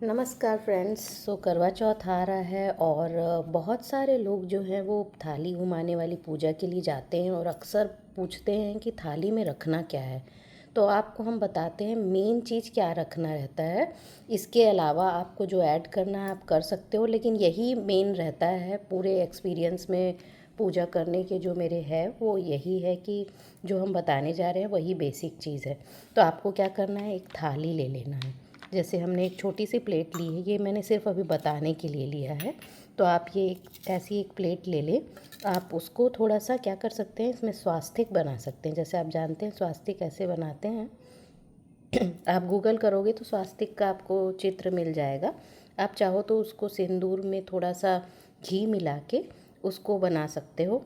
नमस्कार फ्रेंड्स। करवा चौथ आ रहा है और बहुत सारे लोग जो हैं वो थाली घुमाने वाली पूजा के लिए जाते हैं और अक्सर पूछते हैं कि थाली में रखना क्या है। तो आपको हम बताते हैं मेन चीज़ क्या रखना रहता है। इसके अलावा आपको जो ऐड करना है आप कर सकते हो, लेकिन यही मेन रहता है पूरे एक्सपीरियंस में। पूजा करने के जो मेरे है वो यही है कि जो हम बताने जा रहे हैं वही बेसिक चीज़ है। तो आपको क्या करना है, एक थाली ले लेना है। जैसे हमने एक छोटी सी प्लेट ली है, ये मैंने सिर्फ अभी बताने के लिए लिया है। तो आप ये ऐसी एक प्लेट ले लें। आप उसको थोड़ा सा क्या कर सकते हैं, इसमें स्वास्तिक बना सकते हैं। जैसे आप जानते हैं स्वास्तिक कैसे बनाते हैं। आप गूगल करोगे तो स्वास्तिक का आपको चित्र मिल जाएगा। आप चाहो तो उसको सिंदूर में थोड़ा सा घी मिला के उसको बना सकते हो।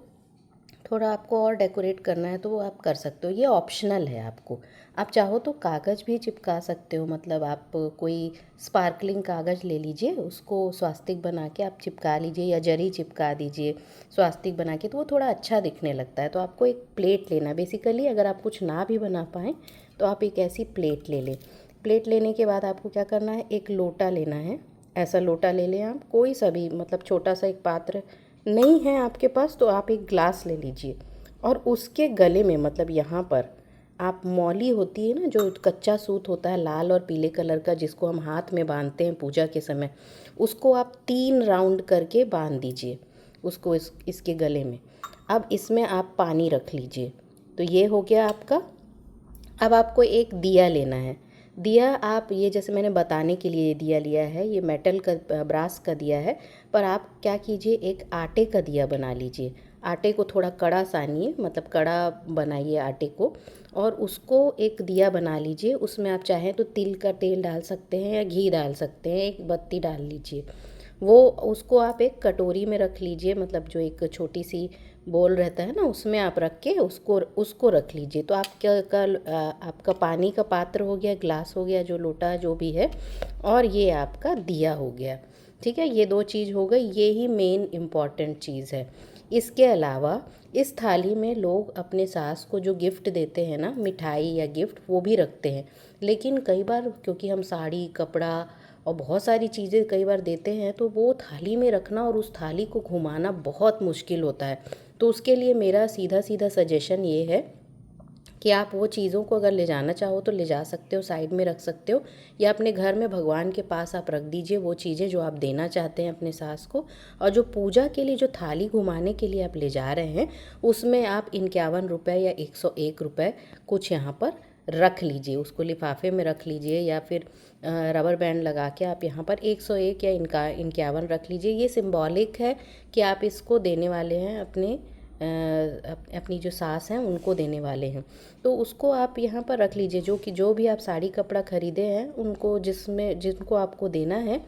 थोड़ा आपको और डेकोरेट करना है तो वो आप कर सकते हो, ये ऑप्शनल है आपको। आप चाहो तो कागज़ भी चिपका सकते हो, मतलब आप कोई स्पार्कलिंग कागज़ ले लीजिए, उसको स्वास्तिक बना के आप चिपका लीजिए या जरी चिपका दीजिए स्वास्तिक बना के, तो वो थोड़ा अच्छा दिखने लगता है। तो आपको एक प्लेट लेना बेसिकली, अगर आप कुछ ना भी बना पाएँ तो आप एक ऐसी प्लेट ले लें। प्लेट लेने के बाद आपको क्या करना है, एक लोटा लेना है। ऐसा लोटा ले लें आप, कोई सा भी, मतलब छोटा सा एक पात्र नहीं है आपके पास तो आप एक ग्लास ले लीजिए। और उसके गले में, मतलब यहाँ पर आप मौली होती है ना, जो कच्चा सूत होता है लाल और पीले कलर का, जिसको हम हाथ में बांधते हैं पूजा के समय, उसको आप 3 राउंड करके बांध दीजिए उसको इसके गले में। अब इसमें आप पानी रख लीजिए। तो ये हो गया आपका। अब आपको एक दिया लेना है। दिया आप, ये जैसे मैंने बताने के लिए दिया लिया है, ये मेटल का ब्रास का दिया है। पर आप क्या कीजिए, एक आटे का दिया बना लीजिए। आटे को थोड़ा कड़ा सानिए, मतलब कड़ा बनाइए आटे को, और उसको एक दिया बना लीजिए। उसमें आप चाहें तो तिल का तेल डाल सकते हैं या घी डाल सकते हैं, एक बत्ती डाल लीजिए। वो उसको आप एक कटोरी में रख लीजिए, मतलब जो एक छोटी सी बोल रहता है ना, उसमें आप रख के उसको उसको रख लीजिए। तो आपका पानी का पात्र हो गया, ग्लास हो गया, जो लोटा जो भी है, और ये आपका दिया हो गया। ठीक है, ये 2 चीज़ हो गई, ये ही मेन इम्पॉर्टेंट चीज़ है। इसके अलावा इस थाली में लोग अपने सास को जो गिफ्ट देते हैं ना, मिठाई या गिफ्ट, वो भी रखते हैं। लेकिन कई बार क्योंकि हम साड़ी कपड़ा और बहुत सारी चीज़ें कई बार देते हैं, तो वो थाली में रखना और उस थाली को घुमाना बहुत मुश्किल होता है। तो उसके लिए मेरा सीधा सीधा सजेशन ये है कि आप वो चीज़ों को अगर ले जाना चाहो तो ले जा सकते हो, साइड में रख सकते हो, या अपने घर में भगवान के पास आप रख दीजिए वो चीज़ें जो आप देना चाहते हैं अपने सास को। और जो पूजा के लिए जो थाली घुमाने के लिए आप ले जा रहे हैं, उसमें आप 51 रुपये या 101 रुपये कुछ यहाँ पर रख लीजिए, उसको लिफाफे में रख लीजिए, या फिर रबर बैंड लगा के आप यहाँ पर 101 या 51 रख लीजिए। ये सिंबॉलिक है कि आप इसको देने वाले हैं अपनी जो सास हैं उनको देने वाले हैं। तो उसको आप यहाँ पर रख लीजिए, जो भी आप साड़ी कपड़ा ख़रीदे हैं उनको, जिनको आपको देना है,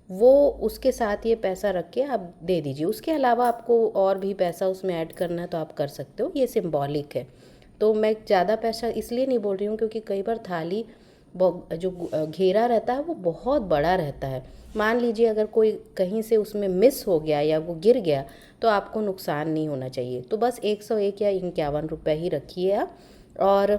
वो उसके साथ ये पैसा रख के आप दे दीजिए। उसके अलावा आपको और भी पैसा उसमें ऐड करना है तो आप कर सकते हो, ये सिंबॉलिक है। तो मैं ज़्यादा पैसा इसलिए नहीं बोल रही हूँ क्योंकि कई बार थाली जो घेरा रहता है वो बहुत बड़ा रहता है। मान लीजिए अगर कोई कहीं से उसमें मिस हो गया या वो गिर गया तो आपको नुकसान नहीं होना चाहिए। तो बस 101 या 51 रुपये ही रखिए आप। और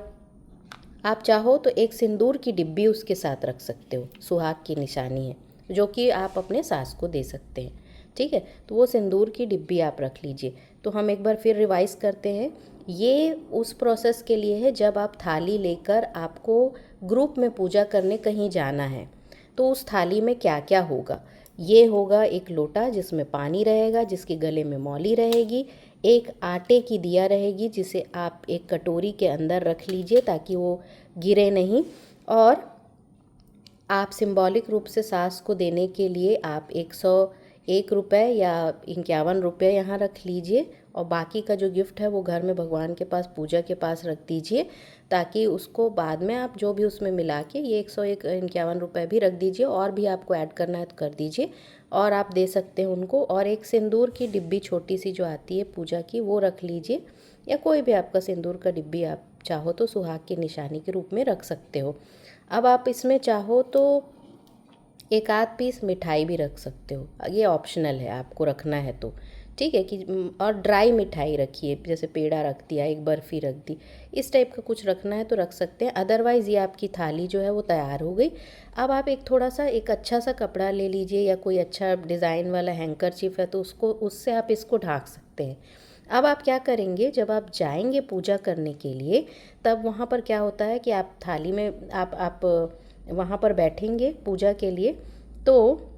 आप चाहो तो एक सिंदूर की डिब्बी उसके साथ रख सकते हो, सुहाग की निशानी है, जो कि आप अपने सास को दे सकते हैं। ठीक है, तो वो सिंदूर की डिब्बी आप रख लीजिए। तो हम एक बार फिर रिवाइज़ करते हैं। ये उस प्रोसेस के लिए है जब आप थाली लेकर आपको ग्रुप में पूजा करने कहीं जाना है। तो उस थाली में क्या क्या होगा, ये होगा एक लोटा जिसमें पानी रहेगा, जिसके गले में मौली रहेगी, एक आटे की दिया रहेगी जिसे आप एक कटोरी के अंदर रख लीजिए ताकि वो गिरे नहीं। और आप सिंबॉलिक रूप से सास को देने के लिए आप 101 रुपये या 51 रुपये यहाँ रख लीजिए, और बाकी का जो गिफ्ट है वो घर में भगवान के पास पूजा के पास रख दीजिए, ताकि उसको बाद में आप जो भी उसमें मिला के ये 101 51 रुपये भी रख दीजिए, और भी आपको ऐड करना है तो कर दीजिए, और आप दे सकते हैं उनको। और एक सिंदूर की डिब्बी छोटी सी जो आती है पूजा की, वो रख लीजिए, या कोई भी आपका सिंदूर का डिब्बी आप चाहो तो सुहाग की निशानी के रूप में रख सकते हो। अब आप इसमें चाहो तो एक आध पीस मिठाई भी रख सकते हो, ये ऑप्शनल है, आपको रखना है तो। ठीक है कि और ड्राई मिठाई रखिए, जैसे पेड़ा रख दिया, एक बर्फ़ी रख दी, इस टाइप का कुछ रखना है तो रख सकते हैं। अदरवाइज़ ये आपकी थाली जो है वो तैयार हो गई। अब आप एक थोड़ा सा एक अच्छा सा कपड़ा ले लीजिए या कोई अच्छा डिज़ाइन वाला हैंकरचीफ है तो उसको, उससे आप इसको ढक सकते हैं। अब आप क्या करेंगे, जब आप जाएंगे पूजा करने के लिए, तब वहाँ पर क्या होता है कि आप थाली में आप वहाँ पर बैठेंगे पूजा के लिए, तो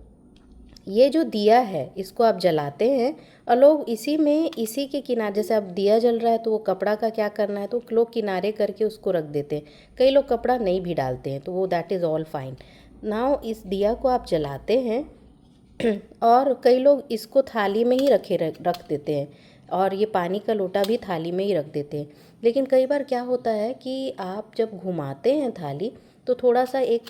ये जो दिया है इसको आप जलाते हैं और लोग इसी में, इसी के किनारे, जैसे अब दिया जल रहा है तो वो कपड़ा का क्या करना है, तो लोग किनारे करके उसको रख देते हैं। कई लोग कपड़ा नहीं भी डालते हैं, तो वो that is all fine. Now इस दिया को आप जलाते हैं और कई लोग इसको थाली में ही रख देते हैं, और ये पानी का लोटा भी थाली में ही रख देते हैं। लेकिन कई बार क्या होता है कि आप जब घुमाते हैं थाली तो थोड़ा सा एक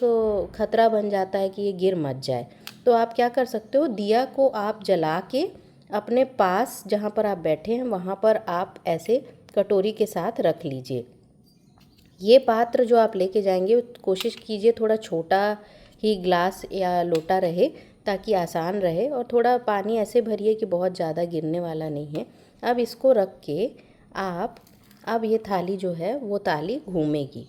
खतरा बन जाता है कि ये गिर मत जाए। तो आप क्या कर सकते हो, दिया को आप जला के अपने पास जहाँ पर आप बैठे हैं वहाँ पर आप ऐसे कटोरी के साथ रख लीजिए। ये पात्र जो आप लेके जाएंगे कोशिश कीजिए थोड़ा छोटा ही ग्लास या लोटा रहे, ताकि आसान रहे, और थोड़ा पानी ऐसे भरिए कि बहुत ज़्यादा गिरने वाला नहीं है। अब इसको रख के आप, अब ये थाली जो है वो थाली घूमेगी,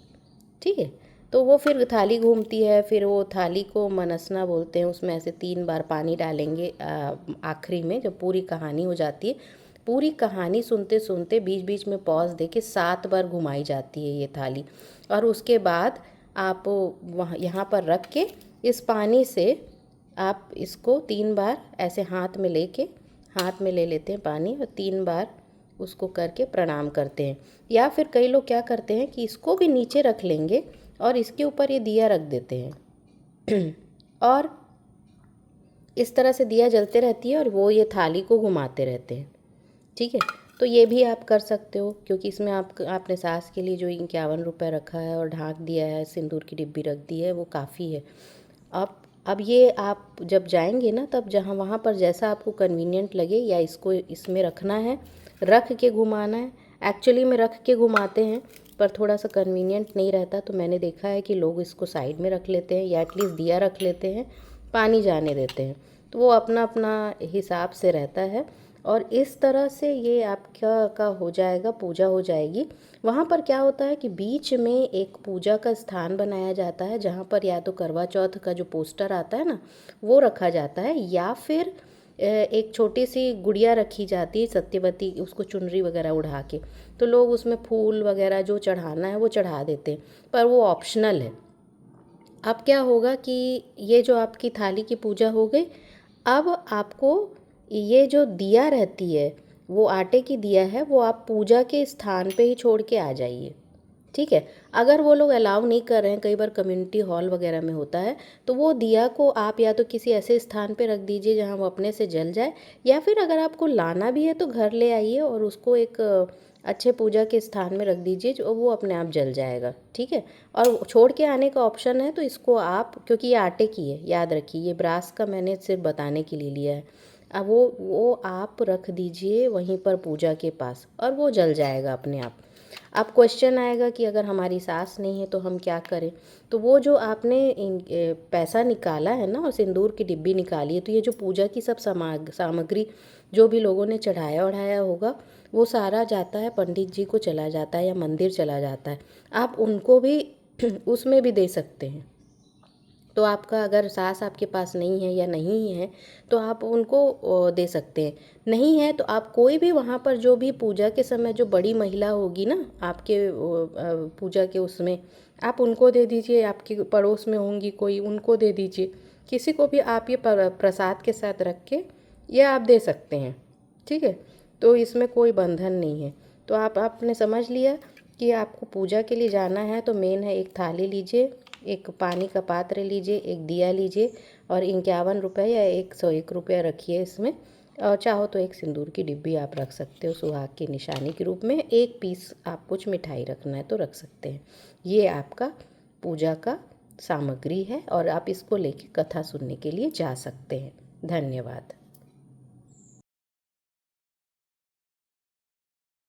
ठीक है। तो वो फिर थाली घूमती है, फिर वो थाली को मनसना बोलते हैं, उसमें ऐसे 3 बार पानी डालेंगे आखिरी में जब पूरी कहानी हो जाती है। पूरी कहानी सुनते सुनते बीच बीच में पॉज दे के 7 बार घुमाई जाती है ये थाली, और उसके बाद आप वहाँ यहाँ पर रख के इस पानी से आप इसको 3 बार ऐसे हाथ में लेके, हाथ में ले लेते हैं पानी और 3 बार उसको करके प्रणाम करते हैं। या फिर कई लोग क्या करते हैं कि इसको भी नीचे रख लेंगे और इसके ऊपर ये दिया रख देते हैं और इस तरह से दिया जलते रहती है और वो ये थाली को घुमाते रहते हैं, ठीक है। तो ये भी आप कर सकते हो, क्योंकि इसमें आपने सास के लिए जो 51 रुपये रखा है और ढाक दिया है, सिंदूर की डिब्बी रख दी है, वो काफ़ी है। अब ये आप जब जाएंगे ना, तब जहाँ वहाँ पर जैसा आपको कन्वीनियंट लगे, या इसको इसमें रखना है, रख के घुमाना है। एक्चुअली में रख के घुमाते हैं, पर थोड़ा सा कन्वीनियंट नहीं रहता, तो मैंने देखा है कि लोग इसको साइड में रख लेते हैं या एटलीस्ट दिया रख लेते हैं, पानी जाने देते हैं। तो वो अपना अपना हिसाब से रहता है। और इस तरह से ये आपका का हो जाएगा, पूजा हो जाएगी। वहाँ पर क्या होता है कि बीच में एक पूजा का स्थान बनाया जाता है, जहाँ पर या तो करवा चौथ का जो पोस्टर आता है ना वो रखा जाता है, या फिर एक छोटी सी गुड़िया रखी जाती है सत्यवती, उसको चुनरी वगैरह उड़ा के, तो लोग उसमें फूल वगैरह जो चढ़ाना है वो चढ़ा देते हैं, पर वो ऑप्शनल है। अब क्या होगा कि ये जो आपकी थाली की पूजा हो गई, अब आपको ये जो दिया रहती है, वो आटे की दिया है, वो आप पूजा के स्थान पे ही छोड़ के आ जाइए, ठीक है। अगर वो लोग अलाउ नहीं कर रहे हैं, कई बार कम्युनिटी हॉल वगैरह में होता है, तो वो दिया को आप या तो किसी ऐसे स्थान पे रख दीजिए जहाँ वो अपने से जल जाए, या फिर अगर आपको लाना भी है तो घर ले आइए और उसको एक अच्छे पूजा के स्थान में रख दीजिए, जो वो अपने आप जल जाएगा, ठीक है। और छोड़ के आने का ऑप्शन है, तो इसको आप, क्योंकि ये आटे की है, याद रखिए, ये ब्रास का मैंने सिर्फ बताने के लिए लिया है। अब वो आप रख दीजिए वहीं पर पूजा के पास, और वो जल जाएगा अपने आप। अब क्वेश्चन आएगा कि अगर हमारी सास नहीं है तो हम क्या करें, तो वो जो आपने पैसा निकाला है ना और सिंदूर की डिब्बी निकाली है, तो ये जो पूजा की सब सामग्री जो भी लोगों ने चढ़ाया ओढ़ाया होगा, वो सारा जाता है पंडित जी को, चला जाता है या मंदिर चला जाता है। आप उनको भी उसमें भी दे सकते हैं। तो आपका अगर सास आपके पास नहीं है या नहीं है तो आप उनको दे सकते हैं। नहीं है तो आप कोई भी वहाँ पर जो भी पूजा के समय जो बड़ी महिला होगी ना आपके पूजा के उसमें, आप उनको दे दीजिए। आपके पड़ोस में होंगी कोई, उनको दे दीजिए। किसी को भी आप ये प्रसाद के साथ रख के ये आप दे सकते हैं, ठीक है। तो इसमें कोई बंधन नहीं है। तो आपने समझ लिया कि आपको पूजा के लिए जाना है, तो मेन है एक थाली लीजिए, एक पानी का पात्र लीजिए, एक दिया लीजिए, और 51 रुपये या 101 रुपया रखिए इसमें। और चाहो तो एक सिंदूर की डिब्बी आप रख सकते हो सुहाग की निशानी के रूप में। एक पीस आप कुछ मिठाई रखना है तो रख सकते हैं। ये आपका पूजा का सामग्री है और आप इसको लेके कथा सुनने के लिए जा सकते हैं। धन्यवाद।